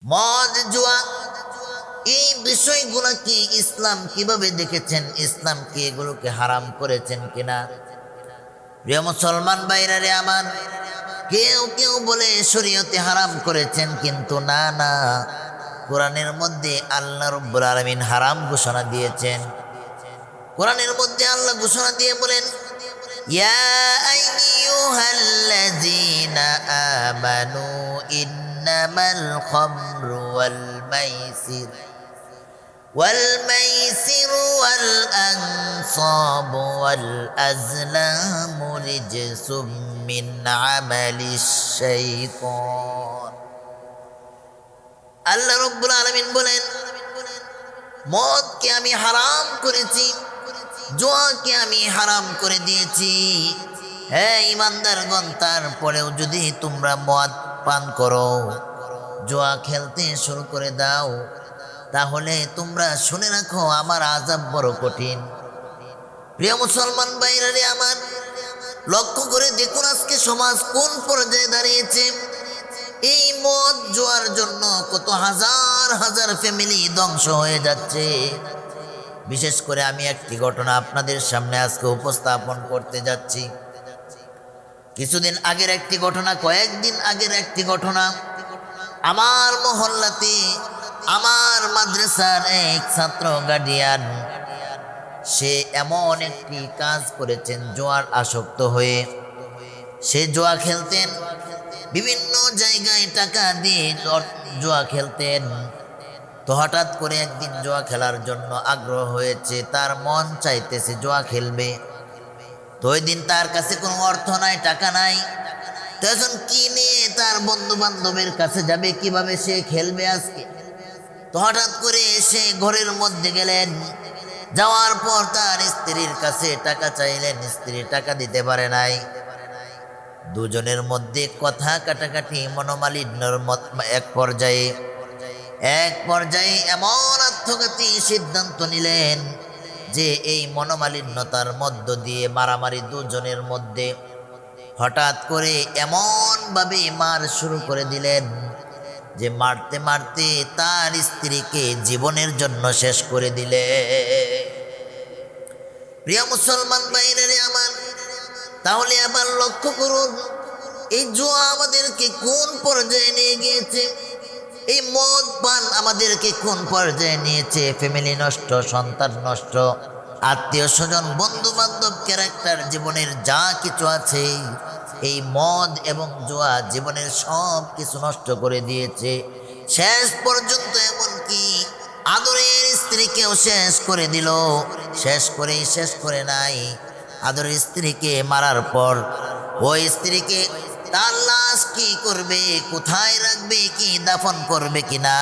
মদ জুয়া এই বিষয়গুলো কি ইসলাম কিভাবে দেখেছেন, ইসলাম কি এগুলোকে হারাম করেছেন কিনা? প্রিয় মুসলমান ভাইরা আমার, কেউ কেউ বলে শরীয়তে হারাম করেছেন, কিন্তু না না, কোরআনের মধ্যে আল্লাহ রাব্বুল আলামিন হারাম ঘোষণা দিয়েছেন। কোরআনের মধ্যে আল্লাহ ঘোষণা দিয়ে বলেন, ইয়া আইয়ুহাল্লাযীনা আমানু ইন্নামাল খামরু والميسر والأنصاب والأزلام رجس من عمل الشيطان। আল্লাহ রাব্বুল আলামিন বলেন, মদকে আমি হারাম করেছি, জুয়াকে আমি হারাম করে দিয়েছি। হ্যাঁ ইমানদারগণ, তারপরেও যদি তোমরা মদ পান করো, জুয়া খেলতে শুরু করে দাও, তাহলে তোমরা শুনে রাখো আমার আযাব বড় কঠিন। প্রিয় মুসলমান ভাইরা আমার, লক্ষ্য করে দেখুন আজকে সমাজ কোন পর্যায়ে দাঁড়িয়েছে। এই মদ জুয়ার জন্য কত হাজার হাজার ফ্যামিলি ধ্বংস হয়ে যাচ্ছে। বিশেষ করে আমি একটি ঘটনা আপনাদের সামনে আজকে উপস্থাপন করতে যাচ্ছি। কিছুদিন আগের একটি ঘটনা, কয়েকদিন আগের একটি ঘটনা। আমার মহল্লাতে আমার মাদ্রাসার এক ছাত্র গার্ডিয়ান, সে এমন একটি কাজ করেছেন, জুয়ার আসক্ত হয়ে সে জুয়া খেলতেন, বিভিন্ন জায়গায় টাকা দিয়ে জুয়া খেলতেন। তো হঠাৎ করে একদিন জুয়া খেলার জন্য আগ্রহ হয়েছে, তার মন চাইতেছে জুয়া খেলবে। তো ওই দিন তার কাছে কোনো অর্থ নাই, টাকা নাই। তো এখন কি নিয়ে তার বন্ধু বান্ধবের কাছে যাবে, কিভাবে সে খেলবে আজকে? তো হঠাৎ করে সে ঘরের মধ্যে গেলেন, যাওয়ার পর তার স্ত্রীর কাছে টাকা চাইলেন, স্ত্রী টাকা দিতে পারে নাই। দুজনের মধ্যে কথা কাটাকাটি, মনোমালিন্যর এক পর্যায়ে এমন আত্মঘাতী সিদ্ধান্ত নিলেন যে এই মনোমালিন্যতার মধ্য দিয়ে মারামারি দুজনের মধ্যে। হঠাৎ করে এমনভাবে মার শুরু করে দিলেন যে মারতে মারতে তার স্ত্রীকে জীবনের জন্য শেষ করে দিলে। প্রিয় মুসলমান ভাইরা আমার, তাহলে আবার লক্ষ্য করুন, এই জুয়া আমাদেরকে কোন পর্যায়ে নিয়ে গিয়েছে, এই মদ পান আমাদেরকে কোন পর্যায়ে নিয়েছে। ফ্যামিলি নষ্ট, সন্তান নষ্ট, আত্মীয় স্বজন, বন্ধু বান্ধব, ক্যারেক্টার, জীবনের যা কিছু আছে, এই মদ এবং জুয়া জীবনের সব কিছু নষ্ট করে দিয়েছে। শেষ পর্যন্ত এমনকি আদরের স্ত্রীকেও শেষ করে দিল। শেষ করে নাই, আদরের স্ত্রীকে মারার পর ওই স্ত্রীকে তার লাশ কি করবে, কোথায় রাখবে, কি দাফন করবে কিনা,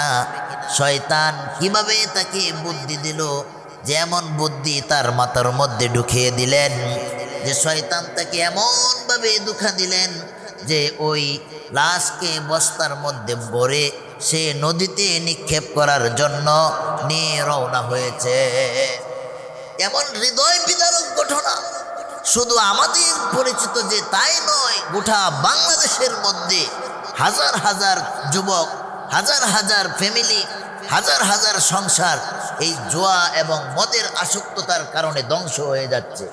শয়তান কিভাবে তাকে বুদ্ধি দিল, যেমন বুদ্ধি তার মাথার মধ্যে ঢুকিয়ে দিলেন, যে শয়তান তাকে এমনভাবে দুঃখা দিলেন যে ওই লাশকে বস্তার মধ্যে ভরে সে নদীতে নিক্ষেপ করার জন্য নিয়ে রওনা হয়েছে। এমন হৃদয় বিদারক ঘটনা শুধু আমাদের পরিচিত যে তাই নয়, গোটা বাংলাদেশের মধ্যে হাজার হাজার যুবক, হাজার হাজার ফ্যামিলি, হাজার হাজার সংসার এই জুয়া এবং মদের আসক্ততার কারণে ধ্বংস হয়ে যাচ্ছে।